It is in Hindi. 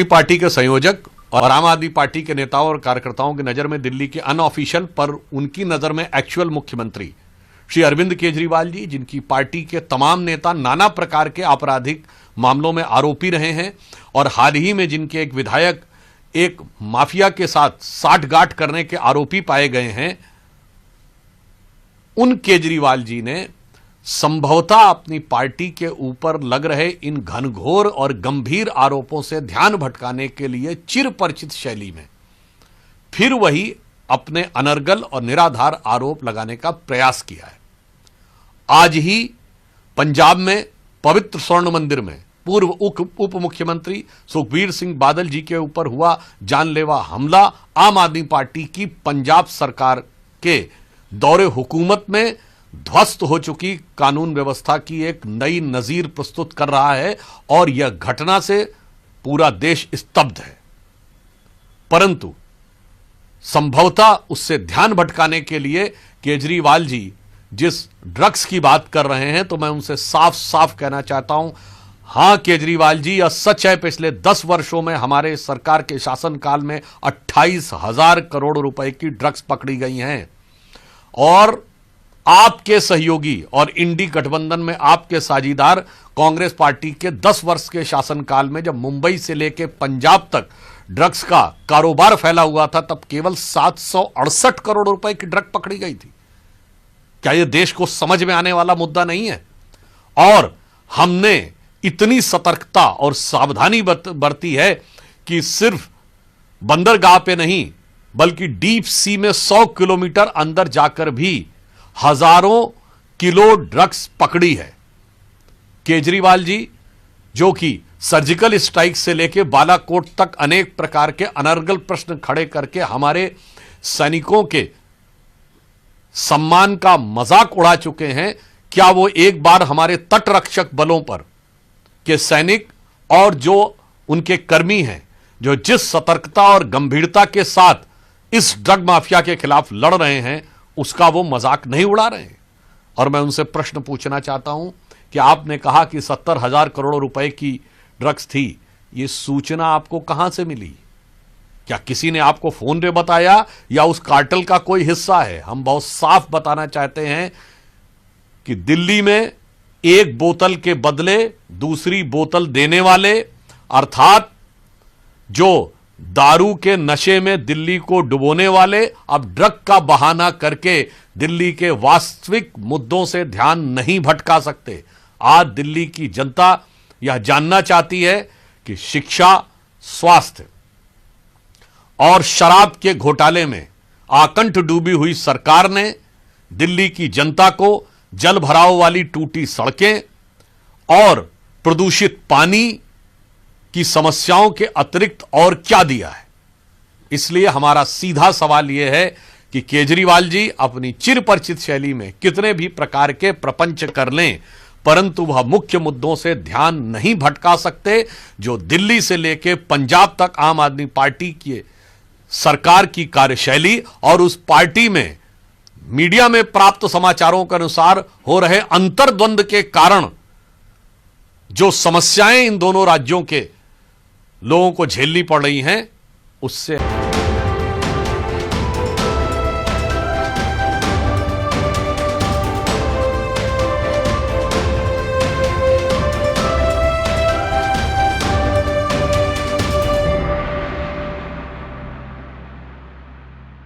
पार्टी के संयोजक और आम आदमी पार्टी के नेताओं और कार्यकर्ताओं की नजर में दिल्ली के अनऑफिशियल पर उनकी नजर में एक्चुअल मुख्यमंत्री श्री अरविंद केजरीवाल जी, जिनकी पार्टी के तमाम नेता नाना प्रकार के आपराधिक मामलों में आरोपी रहे हैं और हाल ही में जिनके एक विधायक एक माफिया के साथ साठगांठ करने के आरोपी पाए गए हैं, उन केजरीवाल जी ने संभवतः अपनी पार्टी के ऊपर लग रहे इन घनघोर और गंभीर आरोपों से ध्यान भटकाने के लिए चिरपरिचित शैली में फिर वही अपने अनर्गल और निराधार आरोप लगाने का प्रयास किया है। आज ही पंजाब में पवित्र स्वर्ण मंदिर में पूर्व उप मुख्यमंत्री सुखबीर सिंह बादल जी के ऊपर हुआ जानलेवा हमला आम आदमी पार्टी की पंजाब सरकार के दौरे हुकूमत में ध्वस्त हो चुकी कानून व्यवस्था की एक नई नजीर प्रस्तुत कर रहा है और यह घटना से पूरा देश स्तब्ध है। परंतु संभवतः उससे ध्यान भटकाने के लिए केजरीवाल जी जिस ड्रग्स की बात कर रहे हैं, तो मैं उनसे साफ साफ कहना चाहता हूं, हां केजरीवाल जी, यह सच है, पिछले 10 वर्षों में हमारे सरकार के शासनकाल में 28,000 करोड़ रुपए की ड्रग्स पकड़ी गई हैं और आपके सहयोगी और इंडी गठबंधन में आपके साझीदार कांग्रेस पार्टी के 10 वर्ष के शासनकाल में जब मुंबई से लेकर पंजाब तक ड्रग्स का कारोबार फैला हुआ था, तब केवल 768 करोड़ रुपए की ड्रग पकड़ी गई थी। क्या यह देश को समझ में आने वाला मुद्दा नहीं है? और हमने इतनी सतर्कता और सावधानी बरती है कि सिर्फ बंदरगाह पे नहीं बल्कि डीप सी में 100 किलोमीटर अंदर जाकर भी हजारों किलो ड्रग्स पकड़ी है। केजरीवाल जी, जो कि सर्जिकल स्ट्राइक से लेकर बालाकोट तक अनेक प्रकार के अनर्गल प्रश्न खड़े करके हमारे सैनिकों के सम्मान का मजाक उड़ा चुके हैं, क्या वो एक बार हमारे तटरक्षक बलों पर के सैनिक और जो उनके कर्मी हैं, जो जिस सतर्कता और गंभीरता के साथ इस ड्रग माफिया के खिलाफ लड़ रहे हैं, उसका वो मजाक नहीं उड़ा रहे हैं? और मैं उनसे प्रश्न पूछना चाहता हूं कि आपने कहा कि 70,000 करोड़ रुपए की ड्रग्स थी, ये सूचना आपको कहां से मिली? क्या किसी ने आपको फोन पे बताया या उस कार्टेल का कोई हिस्सा है? हम बहुत साफ बताना चाहते हैं कि दिल्ली में एक बोतल के बदले दूसरी बोतल देने वाले, अर्थात जो दारू के नशे में दिल्ली को डुबोने वाले, अब ड्रग का बहाना करके दिल्ली के वास्तविक मुद्दों से ध्यान नहीं भटका सकते। आज दिल्ली की जनता यह जानना चाहती है कि शिक्षा, स्वास्थ्य और शराब के घोटाले में आकंठ डूबी हुई सरकार ने दिल्ली की जनता को जल भराव वाली टूटी सड़कें और प्रदूषित पानी की समस्याओं के अतिरिक्त और क्या दिया है। इसलिए हमारा सीधा सवाल यह है कि केजरीवाल जी अपनी चिरपरिचित शैली में कितने भी प्रकार के प्रपंच कर लें, परंतु वह मुख्य मुद्दों से ध्यान नहीं भटका सकते, जो दिल्ली से लेकर पंजाब तक आम आदमी पार्टी की सरकार की कार्यशैली और उस पार्टी में मीडिया में प्राप्त समाचारों के अनुसार हो रहे अंतर्द्वंद के कारण जो समस्याएं इन दोनों राज्यों के लोगों को झेलनी पड़ रही हैं, उससे